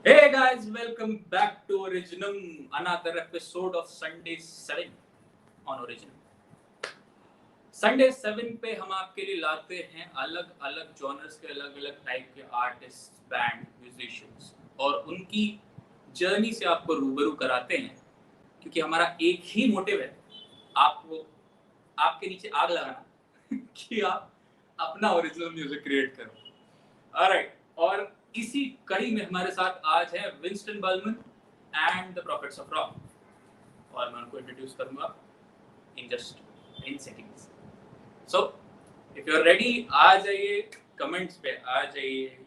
Hey guys, welcome back to Originum, another episode of Sunday 7 on Originum. Sunday 7 पे हम आपके लिए लाते हैं अलग अलग जॉनर्स के अलग अलग टाइप के आर्टिस्ट, बैंड, म्यूजिशियंस और उनकी जर्नी से आपको रूबरू कराते हैं क्योंकि हमारा एक ही मोटिव है आपको आपके नीचे आग लगाना कि आप अपना ओरिजिनल म्यूजिक क्रिएट करो। ऑलराइट, और इसी कड़ी में हमारे साथ आज है Winston Berlman and the profits of rock और मैं उनको इंट्रोड्यूस करूंगा in just in seconds. So if you are ready, आ जाइए कमेंट्स पे, आ जाइए।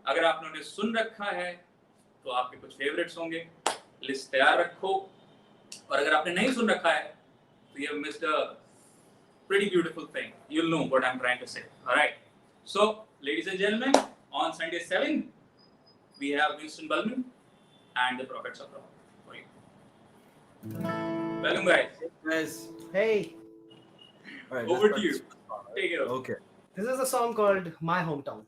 अगर आपने उन्हें सुन रखा है तो आपके कुछ फेवरेट्स होंगे, लिस्ट तैयार रखो। और अगर आपने नहीं सुन रखा है तो you have missed a pretty beautiful thing. You'll know what I'm trying to say. All right. So, ladies and gentlemen, on Sunday 7, we have Winston Balman and the Prophets of Rock for you. Welcome, guys. Guys, Hey, all right, Over to you. Take it over. Okay. this is a song called My Hometown.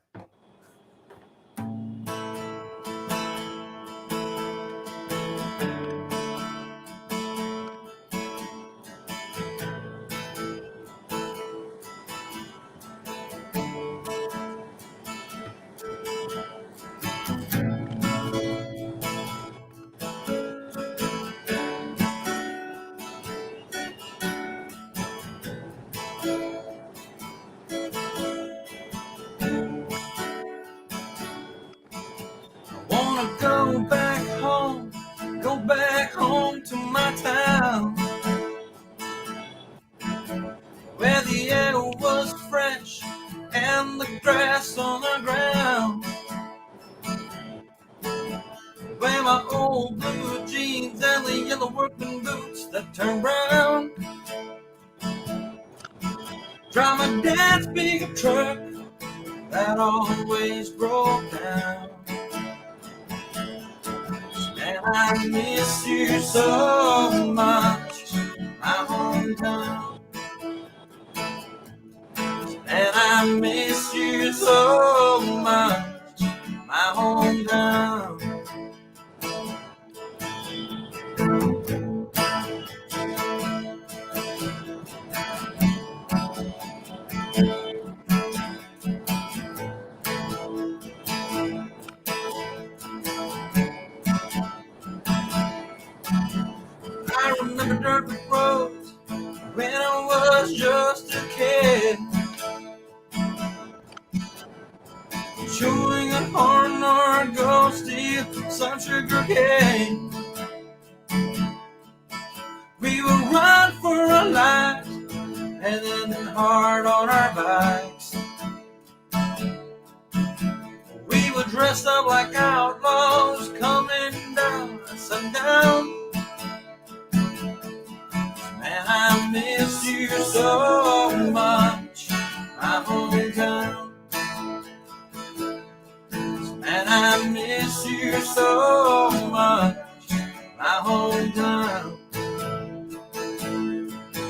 Wanna go back home to my town, where the air was fresh and the grass on the ground, where my old blue jeans and the yellow workman boots that turn brown, drive my dad's big truck that always broke down. And I miss you so much, my hometown. And I miss you so much, my hometown. I remember dirt roads when I was just a kid, chewing a horn or go steal some sugar cane. We would run for our lives and then hard on our bikes. We were dressed up like outlaws coming down at sundown. And I miss you so much, my hometown. And I miss you so much, my hometown.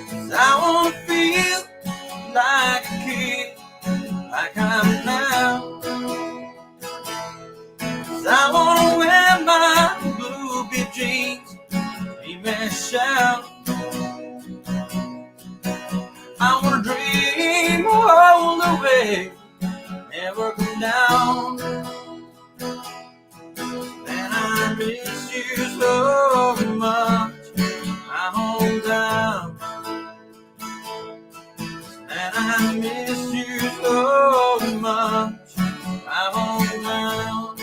'Cause I won't feel like a kid like I'm now. 'Cause I wanna wear my blue beat jeans, even shout. I wanna dream all the way, never come down. And I miss you so much, my hometown. And I miss you so much, my hometown.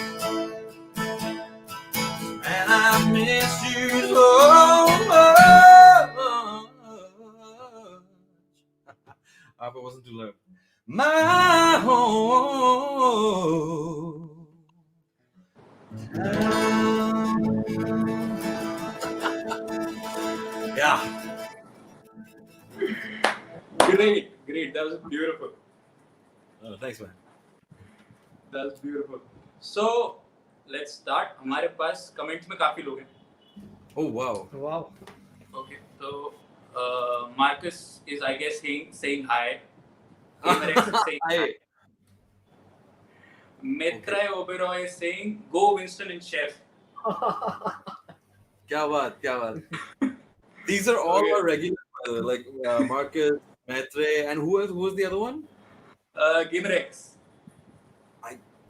And I miss you so much. I hope it wasn't too loud. My home. Yeah. Great. That was beautiful. Oh, thanks, man. That was beautiful. So, let's start. हमारे पास comments में काफी लोग हैं. Oh, wow. Wow. Okay, so Marcus is, I guess, saying hi. Hey, saying hi. Metra Oberoi is saying, "Go Winston and chef." क्या बात. These are all Okay. our regular, like Marcus, Maitre, and who else? Who was the other one? Gamer X.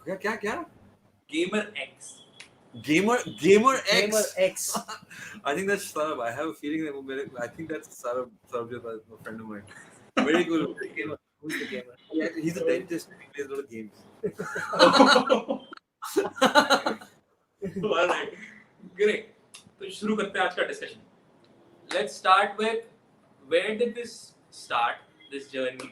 क्या? Gamer X. Gamer X. Gamer X. I think that's Sarab. I have a feeling that I think that's Sarab, a friend of mine. Very cool. Who's the gamer? Yeah, he's a dentist. He plays a lot of games. Alright. Great. तो शुरू करते हैं आज का discussion. Let's start with where did this start, this journey,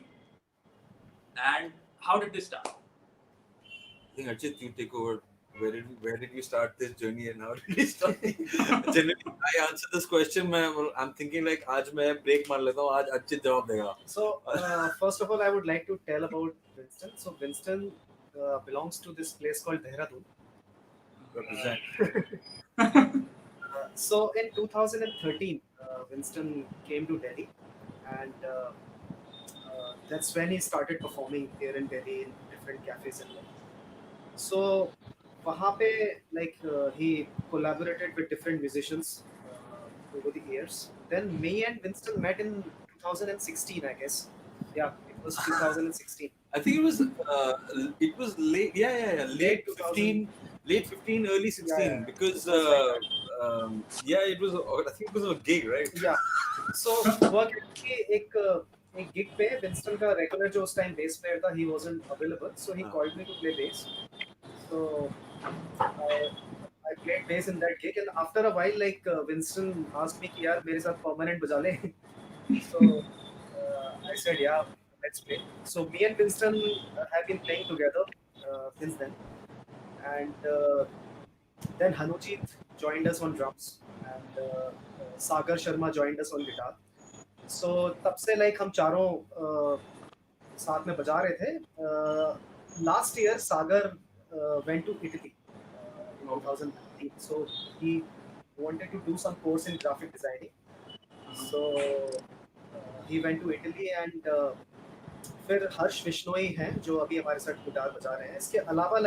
and how did this start? I think Rachit, you take over. Where did we start this journey and how did we start? Generally, I answer this question. I'm thinking like आज मैं break मार लेता हूँ. आज अच्छे जवाब देगा. So, first of all, I would like to tell about Winston. So, Winston belongs to this place called Dehradun. Represent. So, in 2013, Winston came to Delhi, and that's when he started performing here in Delhi in different cafes and all. So, वहाँ पे he collaborated with different musicians over the years. Then me and Winston met in 2016, I guess. Yeah, it was 2016. I think it was late. Yeah. Late 15, early 16. Yeah. Because it was. I think it was a gig, right? Yeah. So हुआ कि एक gig पे Winston का regular जो उस time bass player था, he wasn't available, so he called me to play bass. So I played bass in that gig, and after a while, Winston asked me कि यार मेरे साथ permanent बजा ले. So I said yeah, let's play. So me and Winston have been playing together since then, and then Hanujit joined us on drums, and Sagar Sharma joined us on guitar. So तब से हम चारों साथ में बजा रहे थे. Last year Sagar went to Italy in 2019. So he wanted to do some course in graphic designing. So he went to Italy, and फिर हर्ष विश्नोई हैं जो अभी हमारे साथ गिटार बजा रहे हैं. इसके अलावा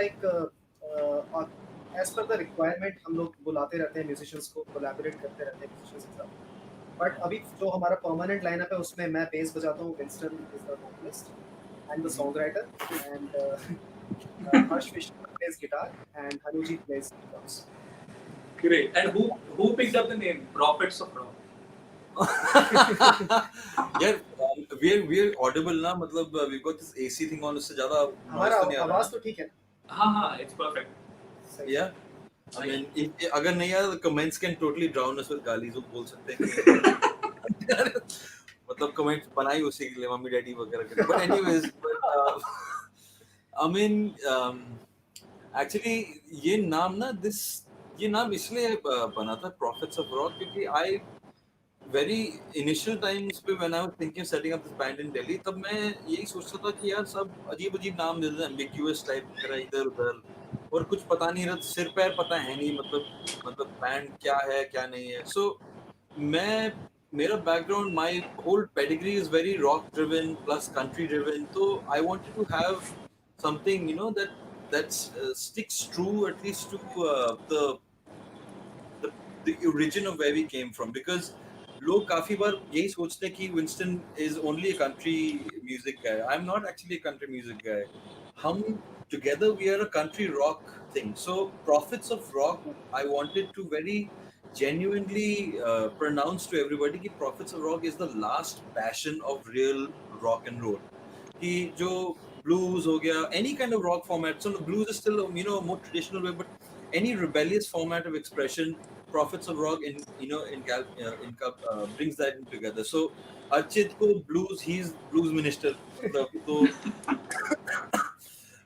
as per the requirement हम लोग बुलाते रहते हैं म्यूजिशियंस को, कोलैबोरेट करते रहते हैं म्यूजिशियंस के साथ. बट अभी जो हमारा परमानेंट लाइनअप है उसमें मैं बेस बजाता हूँ, Winston is the vocalist and the songwriter, and Harsh Vishnoi plays guitar and Hanujit plays drums. Great. And who picked up the name Prophets of Rock? Yeah, we're audible ना, मतलब we've got this AC thing on, उससे ज़्यादा हमारा आवाज तो ठीक है. हाँ, it's perfect. Yeah. I mean, अगर नहीं आया तो comments can totally drown us with गाली, जो बोल सकते हैं. मतलब comments बनाई उसी के लिए मम्मी डैडी वगैरह के. But anyways, I mean, actually ये नाम इसलिए बना था Prophets of Rock क्योंकि I very initial times पे when I was thinking of setting up this band in Delhi, तब मैं यही सोचता था कि यार सब अजीब नाम देते हैं, ambiguous type वगैरह इधर उधर, और कुछ पता नहीं रहता, सिर पैर पता है नहीं, मतलब बैंड क्या है क्या नहीं है. So मेरा background, my whole pedigree is very rock driven plus country driven, so I wanted to have something that sticks true at least to the origin of where we came from, because लोग काफी बार यही सोचते हैं कि Winston is only a country music guy. I'm not actually a country music guy. हम together we are a country rock thing. So Prophets of Rock, I wanted to very genuinely pronounce to everybody कि Prophets of Rock is the last passion of real rock and roll. कि जो blues हो गया, any kind of rock format. So blues is still a more traditional way, but any rebellious format of expression, Prophets of Rock brings that in together. So Archit को blues, he's blues minister. तो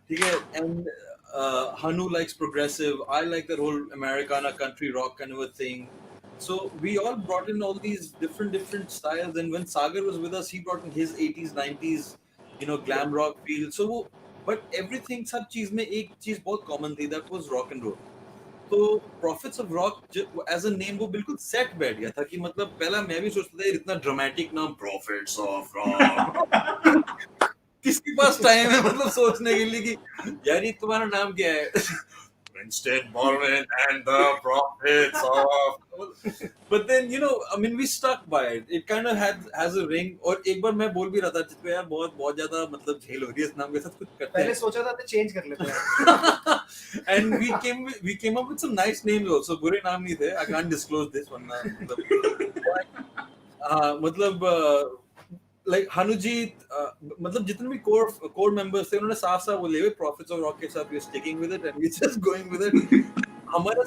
ठीक है, and Hanu likes progressive. I like the whole Americana country rock kind of a thing. So we all brought in all these different styles, and when Sagar was with us, he brought in his 80s, 90s, glam rock feel. So, but everything, सब चीज में एक चीज बहुत common थी, that was rock and roll. तो Prophets of Rock as a name वो बिल्कुल set बैठ गया था कि मतलब पहला मैं भी सोचता था इतना dramatic नाम Prophets of Rock. किसके पास टाइम है मतलब सोचने के लिए कि यार ये तुम्हारा नाम क्या है? Winston Balman and the Prophets of. But then I mean we stuck by it. It kind of has a ring. और एक बार मैं बोल भी रहा था जिसको यार बहुत बहुत ज्यादा मतलब झेल हो रही है इस नाम के साथ कुछ करते हैं. पहले सोचा था तो चेंज कर लेते हैं. And we came up with some nice names also. बुरे नाम नहीं थे. I can't disclose this one. मतलब like Hanujit, मतलब जितने भी core members थे उन्होंने साफ साफ बोले Prophets of Rock के साथ we're sticking with it and we're just going with it. हमारा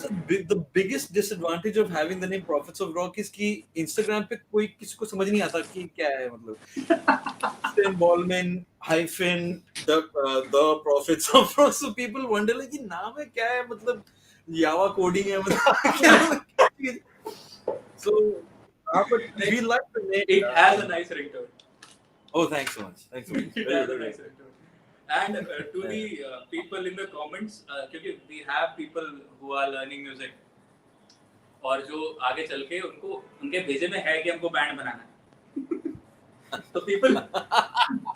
the biggest disadvantage of having the name Prophets of Rock is कि Instagram पे कोई किसी को समझ नहीं आता कि क्या है मतलब. Winston Balman hyphen the Prophets of Rock. So people wonder like कि नाम है क्या है मतलब Java coding है मतलब. So but we like the name. It has a nice ringtone. Oh, thanks so much. Thanks so much. It has a nice ringtone. And to the people in the comments, क्योंकि we have people who are learning music और जो आगे चल के उनके भेजे में है कि हमको बैंड बनाना है. तो people,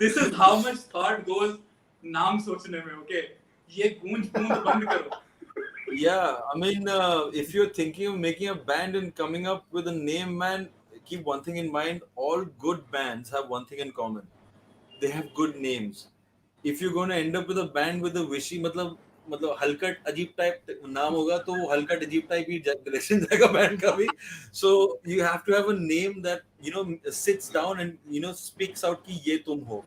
this is how much thought goes नाम सोचने में. Okay, ये गूंज बंद करो. Yeah, I mean, if you're thinking of making a band and coming up with a name, man, keep one thing in mind. All good bands have one thing in common. They have good names. If you're going to end up with a band with a wishy, मतलब हलकट अजीब type नाम होगा तो वो हलकट अजीब type ही direction जाएगा band का भी. So you have to have a name that sits down and speaks out कि ये तुम हो.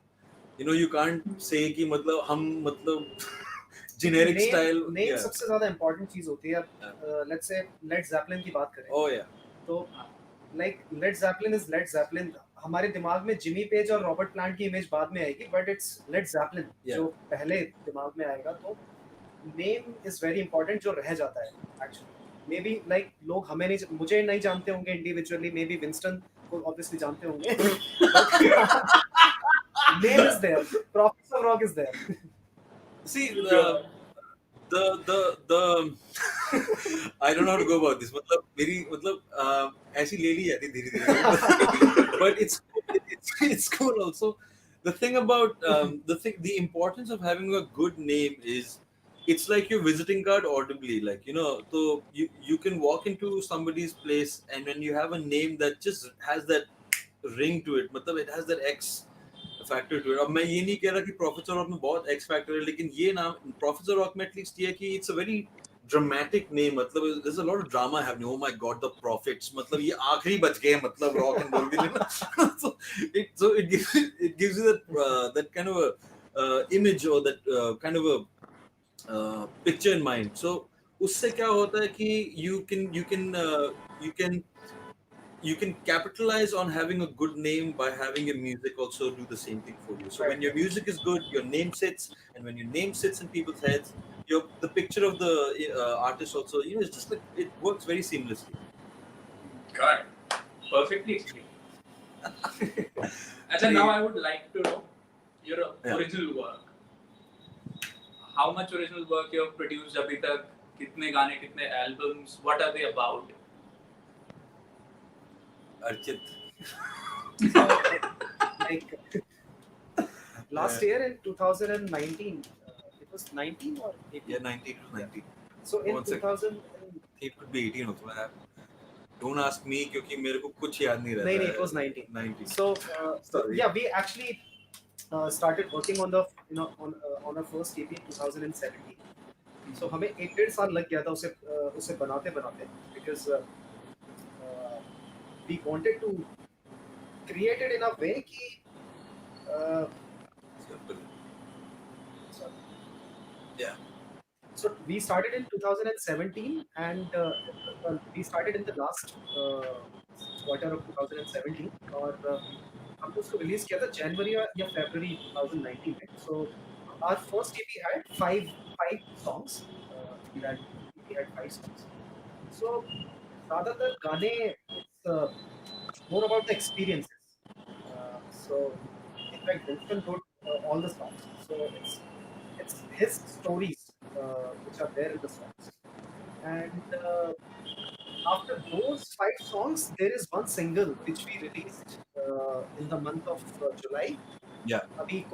You can't say कि मतलब हम मतलब generic style. Name सबसे ज़्यादा important चीज़ होती है. Let's say Led Zeppelin की बात करें. Oh yeah. तो like Led Zeppelin is Led Zeppelin. हमारे दिमाग में जिमी पेज और रॉबर्ट प्लांट की इमेज बाद में आएगी, but it's Led Zeppelin जो पहले दिमाग में आएगा. तो name is very important जो रह जाता है actually. Maybe like लोग मुझे नहीं जानते होंगे individually, maybe Winston को obviously जानते होंगे. Name is there. Prophets of Rock is there. See the I don't know how to go about this. मतलब ऐसी ले ली जाती धीरे-धीरे. But it's cool also. The thing about the importance of having a good name is it's like your visiting card audibly, like so you can walk into somebody's place and when you have a name that just has that ring to it, मतलब it has that X factor to it. अब मैं ये नहीं कह रहा कि Prophets of Rock में बहुत X factor है, लेकिन ये नाम Prophets of Rock में at least ये है कि it's a very dramatic name. मतलब there's a lot of drama happening. Oh my God, the Prophets. मतलब ये आखिरी बच गए मतलब rock and roll के लिए. So it gives you that kind of a image or that kind of a picture in mind. So उससे क्या होता है कि you can capitalize on having a good name by having your music also do the same thing for you. So when your music is good, your name sits, and when your name sits in people's heads, the picture of the artist also, it's just like it works very seamlessly. Got it. Perfectly explained. Actually, now I would like to know your original work. How much original work you have produced अभी तक? कितने गाने, कितने albums? What are they about? Rachit. Like last year in 2019, it was 19 or 18? Yeah, 19. So in 2000, it could be 18 also. Don't ask me क्योंकि मेरे को कुछ याद नहीं रहता. नहीं, it was 19. 19. So yeah, we actually started working on the on our first EP in 2017. So हमें 1.5 साल लग गया था उसे बनाते because we wanted to create it in a way कि yeah. So we started in 2017 and we started in the last quarter of 2017 और हमने उसको रिलीज किया था जनवरी या फरवरी 2019 में. So our first EP had five songs. We had 5 songs. So ज़्यादातर गाने it's more about the experiences. So in fact Winston wrote all the songs. So it's his stories which are there in the songs. And after those 5 songs, there is one single which we released in the month of July. Yeah. अभी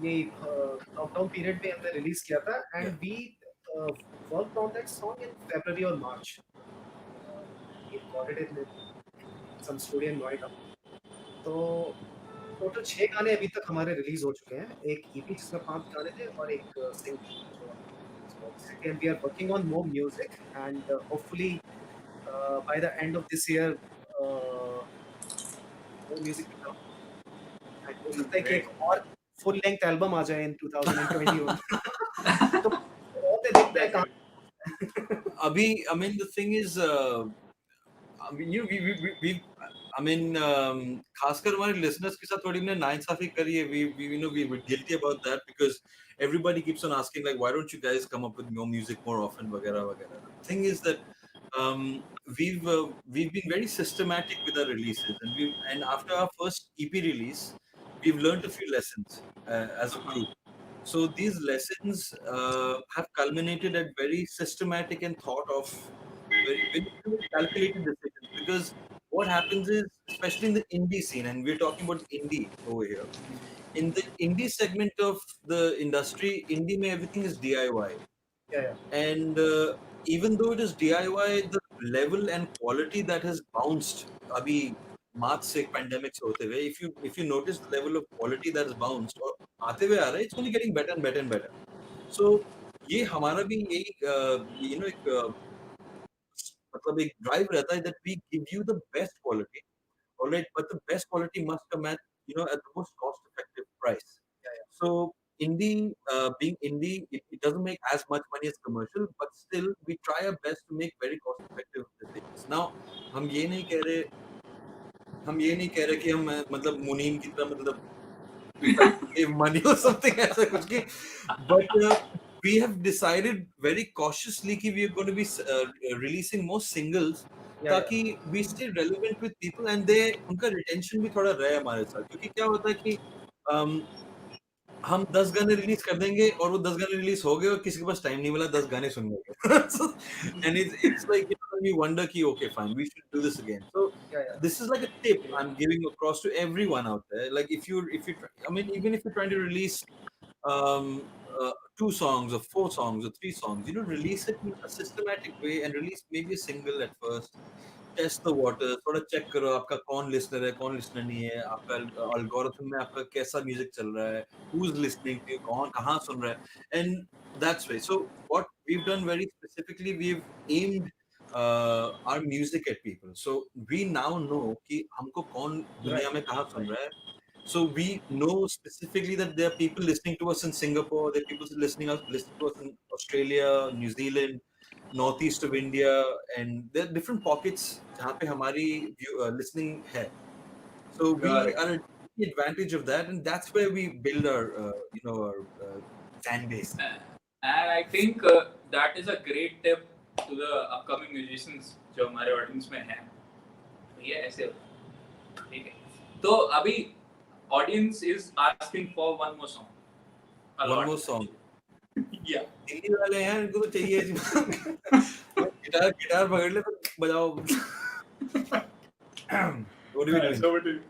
यही lockdown period में हमने release किया था Yeah. And we worked on that song in February और March. We recorded it in some studio in Noida. तो total 6 गाने अभी तक हमारे रिलीज हो चुके हैं. एक ईपी जिसमें 5 गाने थे और एक single. So basically we are working on more music and hopefully by the end of this year more music will come. And हो सकता है कि एक और फुल लेंथ एल्बम आ जाए in 2021. तो और देखते हैं कहाँ. Abhi, I mean, the thing is, I mean, I mean, खासकर हमारे listeners के साथ थोड़ी हमने नाइंसाफी करी है. We were guilty about that because everybody keeps on asking like, why don't you guys come up with more music more often, वगैरह वगैरह. The thing is that we've been very systematic with our releases, and after our first EP release, we've learned a few lessons as a group. So these lessons have culminated at very systematic and thought of, very calculated decisions. Because what happens is, especially in the indie scene, and we're talking about indie over here, in the indie segment of the industry, indie mein everything is DIY. Yeah. And even though it is DIY, the level and quality that has bounced, abhi March se pandemic se hote हुए, if you notice the level of quality that has bounced, और आते हुए आ रहा है, it's only getting better and better and better. So ये हमारा भी यही एक मतलब एक drive रहता है that we give you the best quality, alright, but the best quality must come at at the most cost effective price. So indie, being indie, it doesn't make as much money as commercial, but still we try our best to make very cost effective decisions. Now हम ये नहीं कह रहे कि हम मतलब मुनीम की तरह मतलब we try to save money or something ऐसा कुछ की, but we have decided very cautiously कि we are going to be releasing more singles ताकि we stay relevant with people and they उनका retention भी थोड़ा रहे हमारे साथ. क्योंकि क्या होता है कि हम 10 गाने रिलीज कर देंगे और वो 10 गाने रिलीज हो गए और किसी के पास टाइम नहीं मिला 10 गाने सुनने का. So, and it's like we wonder कि okay fine we should do this again. So this is like a tip I'm giving across to everyone out there. Like if you I mean even if you're trying to release um, 2 songs or 4 songs or 3 songs, release it in a systematic way and release maybe a single at first. Test the water, थोड़ा check करो आपका कौन listener है, कौन listener नहीं है, आपका algorithm में आपका कैसा म्यूजिक चल रहा है, हु इज लिसनिंग टू, कौन कहाँ सुन रहा है, and that's way. So what we have done very specifically, we have aimed our music at people, so we now know कि हमको कौन दुनिया में कहाँ सुन रहा है. So we know specifically that there are people listening to us in Singapore, there are people listening to us in Australia, New Zealand, northeast of India, and there are different pockets जहाँ पे हमारी listening है. So we are taking advantage of that, and that's where we build our our fan base. And I think that is a great tip to the upcoming musicians जो हमारे audience में हैं. ये ऐसे होता है, ठीक है. तो अभी audience is asking for one more song. One more song. Yeah. Hindi वाले हैं, इनको तो चाहिए गिटार पकड़ ले तो बजाओ. What are we doing? So what do you?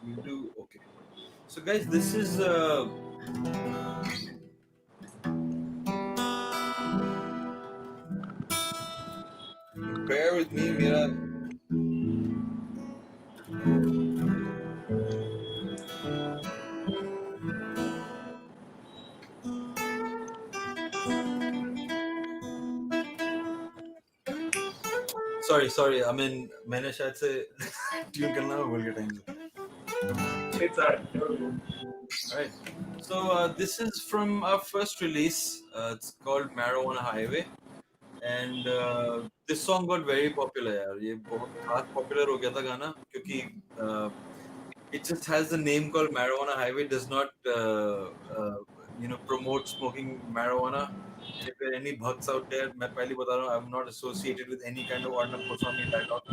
We'll do okay. So guys, this is bear with me, मेरा sorry, I mean मैंने शायद से ट्यून करना भूल गया टाइम पे. It's Alright, so this is from our first release. It's called Marijuana Highway, and this song got very popular यार. ये बहुत खास popular हो गया था गाना क्योंकि it just has the name called Marijuana Highway, does not promote smoking marijuana. And if there are any bugs out there, मैं पहले बता रहा हूँ, I'm not associated with any kind of Arnab Goswami dialogue.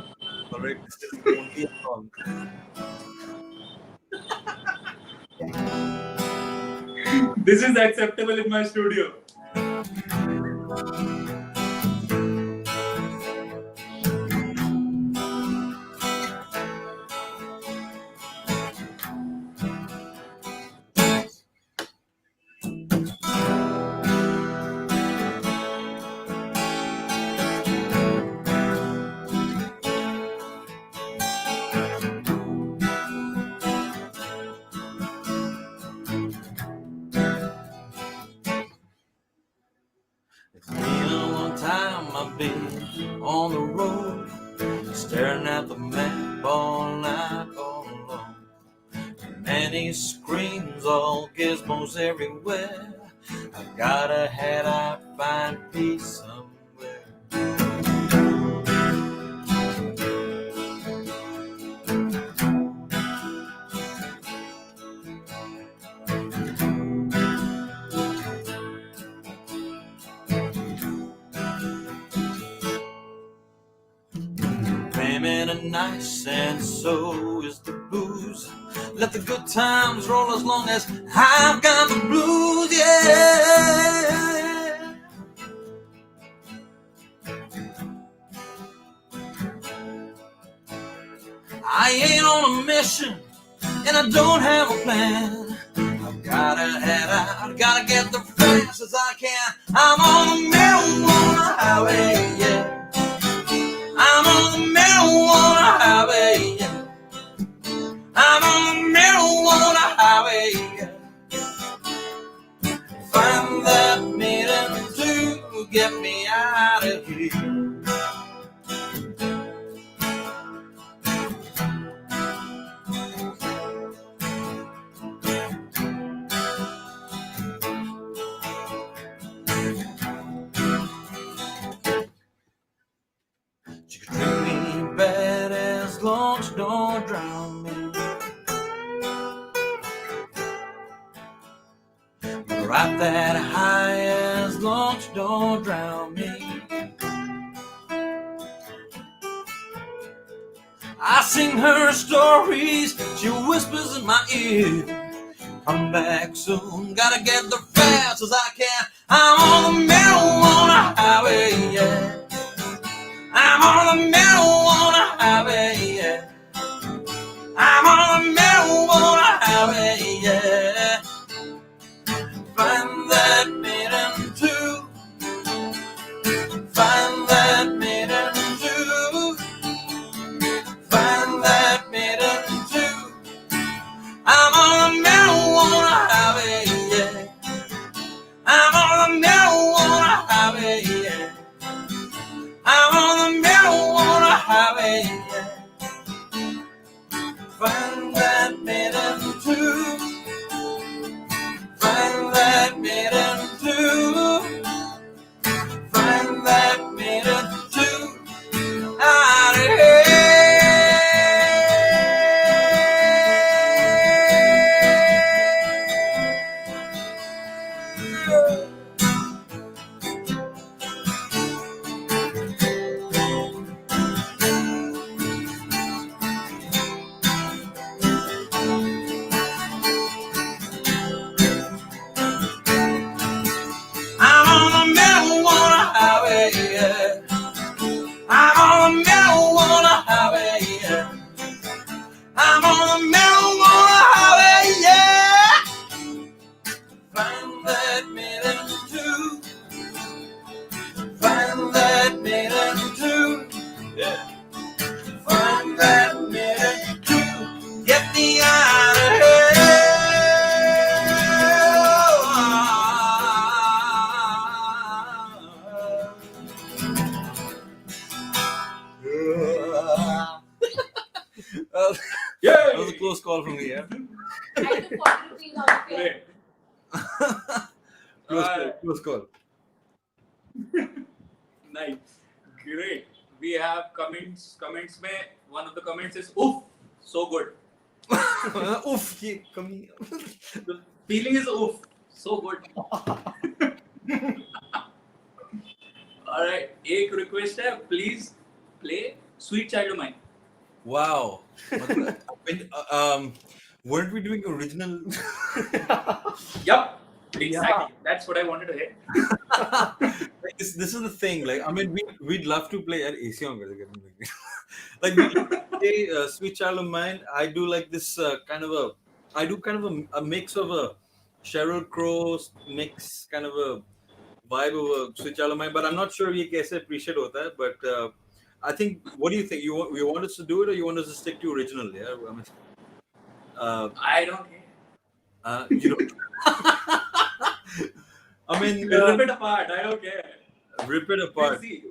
Alright, this is only a song. This is acceptable in my studio. It's been a long time I've been on the road, staring at the map all night all alone. Many screens, all gizmos everywhere. I've gotta head out, find peace somewhere. Women are nice and so is the booze. Let the good times roll as long as I've got the blues, yeah. I ain't on a mission and I don't have a plan. I've gotta head out, gotta get there fast as I can. I'm on the marijuana highway, yeah. I'm on the marijuana highway, yeah. I'm on the marijuana highway, yeah. Find that meeting to get me out of here. You can treat me bad as long as you don't drown me. Ride that high as long as you don't drown me. I sing her stories, she whispers in my ear. Come back soon, gotta get there fast as I can. I'm on the marijuana highway, yeah. I'm on the marijuana highway, yeah. I'm on the marijuana highway, yeah. Find that meeting too. Find that meeting too. Find that meeting too. I'm on the marijuana highway, yeah. I'm on the marijuana highway, yeah. I'm on the marijuana highway, yeah. Find that meeting too. Find that meeting too. Find that meeting too. Out of here. I'm on the marijuana highway, yeah. I'm on the marijuana highway, yeah. I'm on the marijuana highway, yeah. Find that meeting too. Find that meeting too. Yeah. Find that meeting too. Get me out of Yeah. That was a close call from me, yeah. And the 40 rupees out of Great. Close call. Nice. Great. We have comments. Comments mein one of the comments is oof, so good. Oof, ye kami. The feeling is oof, so good. All right. एक request है, please play Sweet Child of Mine. Wow. Weren't we doing original? Yup. Exactly. That's what I wanted to hear. This is the thing. Like, I mean, we'd love to play at AC on like we play Sweet Child of Mine. I do like this kind of a mix of a Sheryl Crow mix, kind of a vibe of a Sweet Child of Mine. But I'm not sure we can appreciate that. But I think, what do you think? You want us to do it, or you want us to stick to original? Yeah, I mean, I don't care. you know. I mean, Rip it apart. I don't care. rip it We'll apart. see.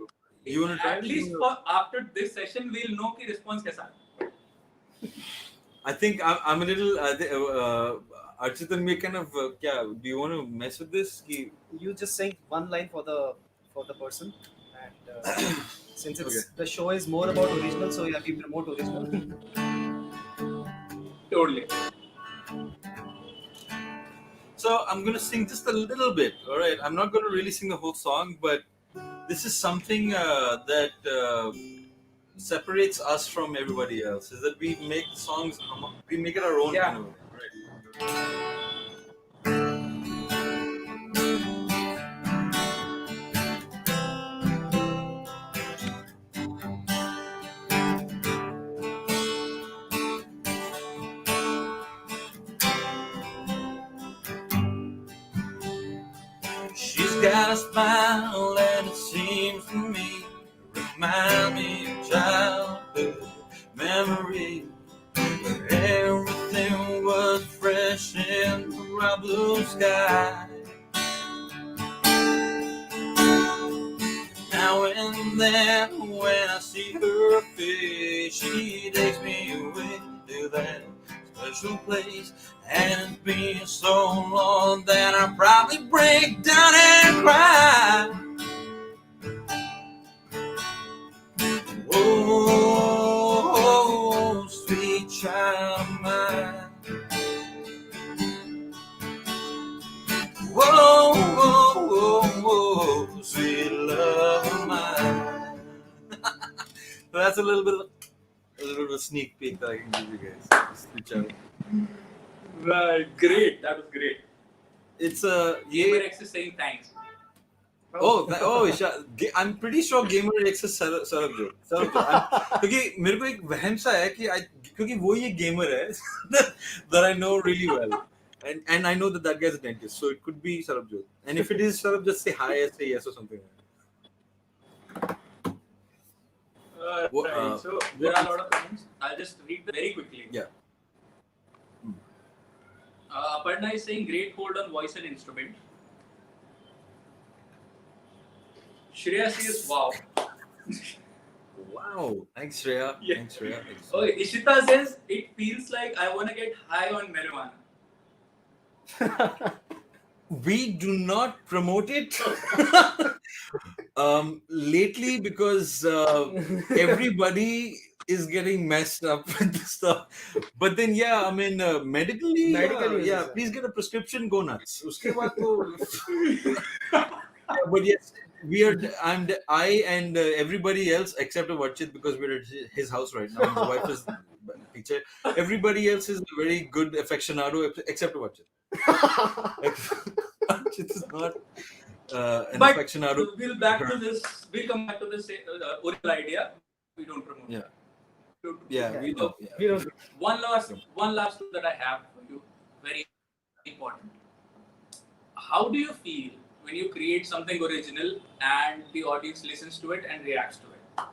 You want to try? At least for after this session, we'll know कि response कैसा है. I think I'm a little. Archit and me kind of. Do you want to mess with this? You just sing one line for the person, and since it's Okay. the show is more about original, so yeah, we promote original. Totally. So I'm gonna sing just a little bit. All right. I'm not gonna really sing the whole song, but this is something that separates us from everybody else. Is that we make songs. We make it our own Yeah. kind of way. Right. She's got a smile and it seems to me remind me of childhood memories where everything was fresh in the blue sky. Now and then when I see her face, she takes me away to that special place. And it's been so long that I probably break down and cry. Oh, sweet child of mine. Whoa, whoa, whoa, whoa, sweet love of mine. So that's a little bit of a sneak peek that I can give you guys. Sweet child. Right. Great. That was great. It's a Gamer X is saying thanks. I'm pretty sure Gamer X is सरब जो क्योंकि मेरे को एक वहम सा है कि क्योंकि वो ये gamer है that I know really well and I know that guy's a dentist, so it could be Sarabjot, and if it is Sarab, just say hi or say yes or something. Right. So there are a lot of comments. I'll just read them very quickly. Yeah. Aparna is saying great hold on voice and instrument. Shreya says wow. Wow. Thanks, Shreya. Yeah. Thanks, Shreya. Okay, Ishita says it feels like I want to get high on marijuana. We do not promote it lately because everybody is getting messed up with this stuff. But then, yeah, I mean, medically, yeah, please get a prescription, go nuts. Uske baad to, but yes, I and everybody else except Rachit, because we're at his house right now. His wife is picture. Everybody else is very good aficionado except Rachit. Rachit is not an But aficionado. We'll come back to this original idea. We don't promote. Yeah. Yeah, we know. Yeah. We don't. One last tool that I have for you, very important. How do you feel when you create something original and the audience listens to it and reacts to it?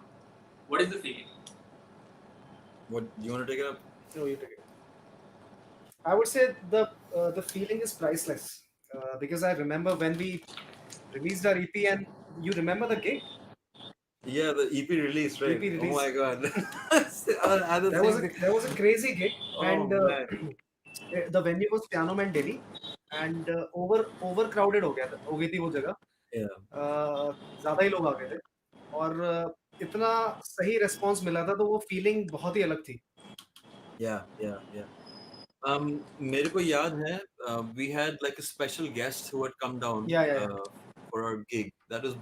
What is the feeling? What, do you want to take it up? No, you take it. I would say the feeling is priceless because I remember when we released our EP, and you remember the gig? Yeah, the EP release, right? EP release. Oh my god. There was a crazy gig, and man. the venue was Piano Man Delhi, and overcrowded हो गई थी वो जगह. ज़्यादा ही लोग आ गए थे और इतना सही response मिला था, तो वो feeling बहुत ही अलग थी. Yeah. मेरे को याद है, we had like a special guest who had come down for our gig. That is,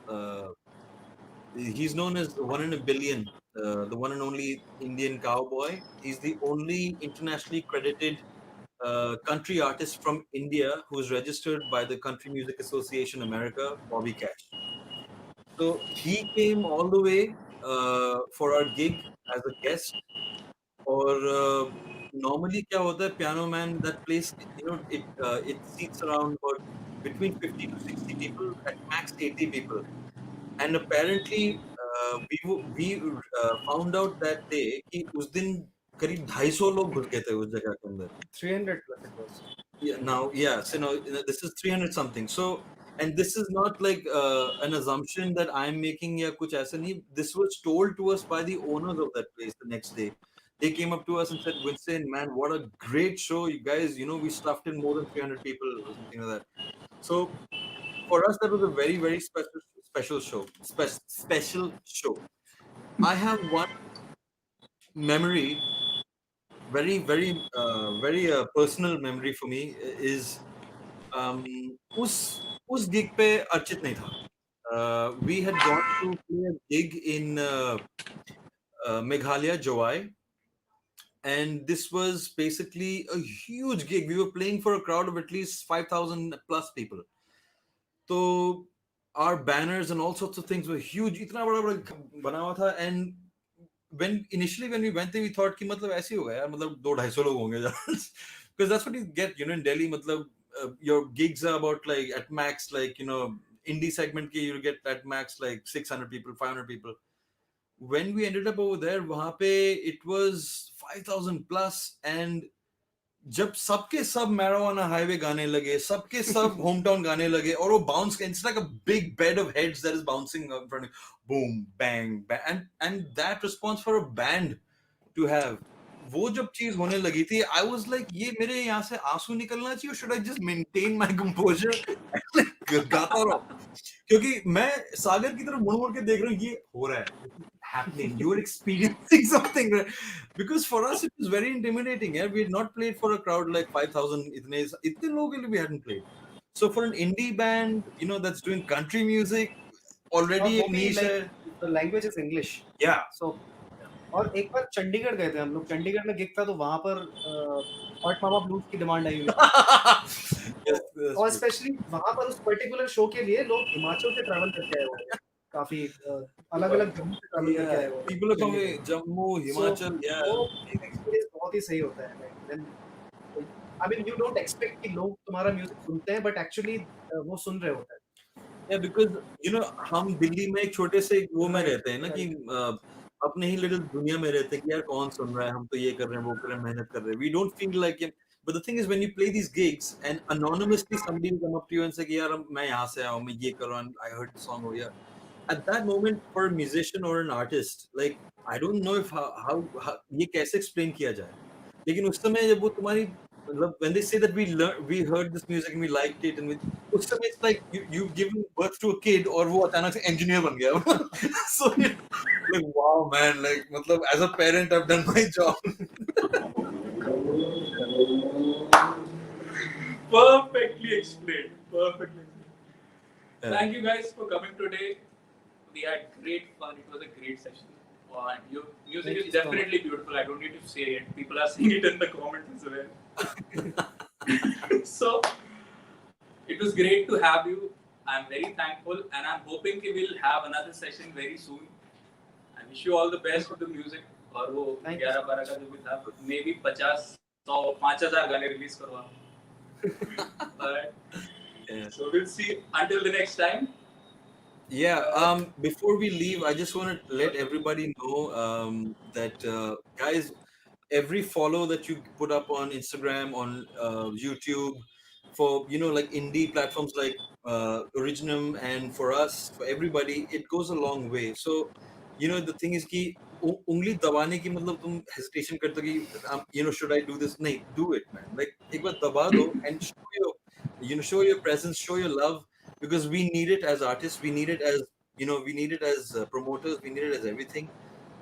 he's known as the one in a billion, the one and only Indian cowboy. He's the only internationally credited country artist from India who is registered by the Country Music Association America, Bobby Cash. So he came all the way for our gig as a guest. Or normally क्या होता है, Piano Man, that place, you know, it seats around about between 50 to 60 people, at max 80 people. And apparently we found out that day कि उस दिन करीब 250 लोग घुस गए थे उस जगह के अंदर. 300 plus it was. Yeah, now, so now this is 300 something. So And this is not like an assumption that I'm making या कुछ ऐसा नहीं. This was told to us by the owners of that place the next day. They came up to us and said, Winston, man, what a great show. You guys, we stuffed in more than 300 people or something like that. So for us, that was a very, very special show. Special show. I have one memory, very personal memory for me is um, उस उस gig पे अर्चित नहीं था. We had gone to play a gig in Meghalaya, Jowai, and this was basically a huge gig. We were playing for a crowd of at least 5,000 plus people. So our banners and all sorts of things were huge. इतना बड़ा बड़ा बना हुआ था. And when we went there, we thought कि मतलब ऐसे ही होगा यार, मतलब 200-250 लोग होंगे. Because that's what you get, in Delhi. मतलब your gigs are about like at max, like indie segment ki you get at max like 600 people, 500 people. When we ended up over there, वहाँ पे it was 5,000 plus, and जब सबके सब marijuana highway गाने लगे, सबके सब hometown गाने लगे, और वो bounce, it's like a big bed of heads that is bouncing in front of you. Boom, bang, bang, and that response for a band to have. वो जब चीज होने लगी थी, I was like, ये मेरे यहाँ से आंसू निकलना चाहिए, should I just maintain my composure and गाता रहो? क्योंकि मैं सागर की तरफ मुड़ के देख रहा हूँ, ये हो रहा है, happening, you are experiencing something, right? Because for us it was very intimidating. Yeah, we had not played for a crowd like 5,000. इतने लोगों के लिए we hadn't played. So for an indie band, that's doing country music, already और एक वो भी niche है. like the language is English. Yeah. So और एक बार चंडीगढ़ गए थे हम लोग. चंडीगढ़ में गिग था, तो वहां पर हॉट मामा ब्लूज की डिमांड आई हुई थी. और स्पेशली वहां पर उस पर्टिकुलर शो के लिए लोग हिमाचल से ट्रैवल करके आए हुए थे. काफी अलग-अलग जम्मू से ट्रैवल करके आए हुए थे. People are coming Jammu, Himachal, yeah. वो एक एक्सपीरियंस बहुत ही सही होता है. Like I mean you don't expect कि लोग तुम्हारा म्यूजिक सुनते हैं, but actually वो सुन रहे होते हैं. Yeah, because हम दिल्ली में एक छोटे से वो में रहते हैं ना कि अपने ही लिटिल दुनिया में रहते हैं कि यार कौन सुन रहा है, हम तो ये कर रहे हैं, वो कर रहे हैं, मेहनत कर रहे हैं. We don't feel like it. But the thing is, when you play these gigs and anonymously somebody will come up to you and say कि यार मैं यहाँ से आया हूँ, मैं ये कर रहा हूँ, I heard the song over here. At that moment, for a musician or an artist, like I don't know if how ये कैसे explain किया जाए. लेकिन उस समय जब वो तुम्हारी मतलब when they say that we heard this music and we liked it, and उस समय it's like you've given birth to a kid और वो अचानक से engineer बन गया. So like wow man, like मतलब as a parent I've done my job. Perfectly explained. Perfectly. Yeah. Thank you guys for coming today. We had great fun. It was a great session. And your music Thank is you so definitely beautiful. I don't need to say it. People are saying it in the comments as well. So it was great to have you. I'm very thankful, and I'm hoping we will have another session very soon. I wish you all the best with the music. और वो 11-12 का जो भी था, maybe 50, 100, 5,000 गाने release करवा. Alright. Yeah. So we'll see until the next time. Yeah. Before we leave, I just want to let everybody know that guys, every follow that you put up on Instagram, on YouTube, for like indie platforms like Originum, and for us, for everybody, it goes a long way. So the thing is कि उंगली दबाने की मतलब तुम hesitation करते हो कि should I do this? नहीं, do it, man. Like एक बार दबा दो and show your presence, show your love, because we need it as artists, we need it as we need it as promoters, we need it as everything.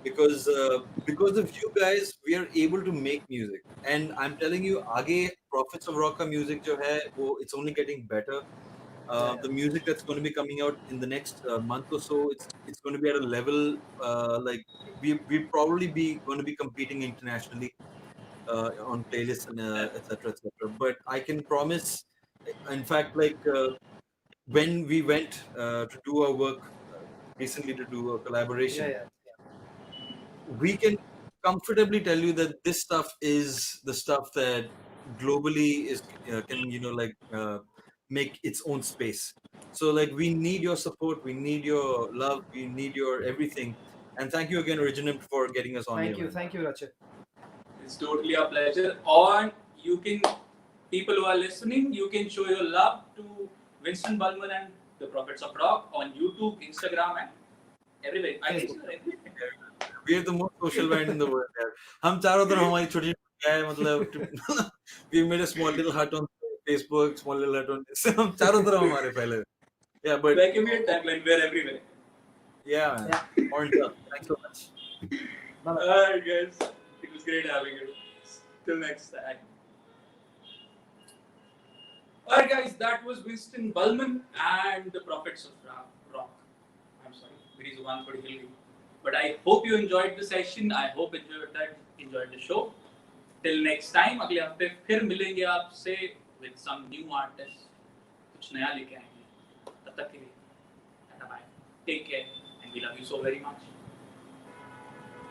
Because of you guys, we are able to make music, and I'm telling you, आगे Prophets of Rock का music जो है वो it's only getting better. The music that's going to be coming out in the next month or so, it's going to be at a level like we probably be going to be competing internationally on playlists and etc. But I can promise, in fact, like when we went to do our work recently, to do a collaboration, we can comfortably tell you that this stuff is the stuff that globally is can make its own space. So like we need your support, we need your love, we need your everything. And thank you again, Originum, for getting us on here. Thank you, Rachit. It's totally a pleasure. And you can, people who are listening, you can show your love to Winston Balman and the Prophets of Rock on YouTube, Instagram, and everywhere. I guess you're everywhere. We are the most social band in the world. यार. हम चारों तरफ हमारी छोटी क्या है मतलब we made a small little hut on Facebook, small little hut on this. हम चारों तरफ हमारे फैले हुए. Yeah, but There can be a tagline, we're everywhere. yeah, man. Yeah. Orange up. Thanks so much. Bye-bye. Alright, guys. It was great having you. Till next time. Alright, guys, that was Winston Balman and the Prophets of Rock. I'm sorry, मेरी जुबान थोड़ी हिल गई. But I hope you enjoyed the session. I hope enjoyed the show. Till next time, अगले हफ्ते फिर मिलेंगे आपसे with some new artists. कुछ नया लेके आएंगे. तब तक के लिए, bye. Take care, and we love you so very much.